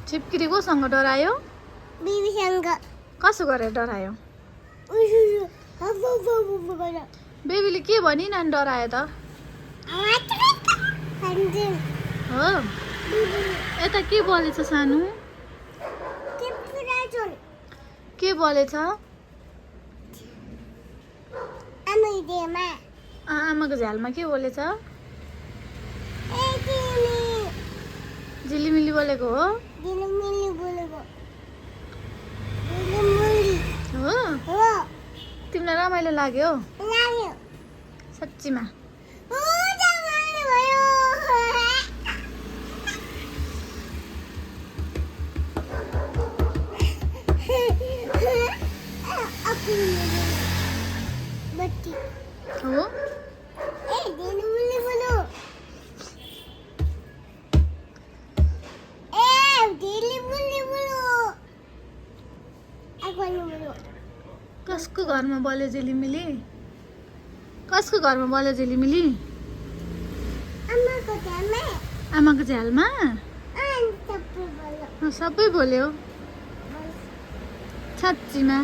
छिपकिरी कोसँग डरायो? बेबीसँग कसो गरेर डरायो? बेबीले के भनी नानी डरायो त? हो यता के बोलेछ सानो? के बोलेछ? आमाको झ्यालमा के बोलेछ? झिलिमिली बोलेको हो? हो तिमीलाई रमाइलो लाग्यो? साँच्चीमा? हो कसको घरमा बोल्यो झिलिमिली? कसको घरमा बोल्यो झिलिमिली? आमाको झ्यालमा? सबै बोल्यो? साँच्चीमा?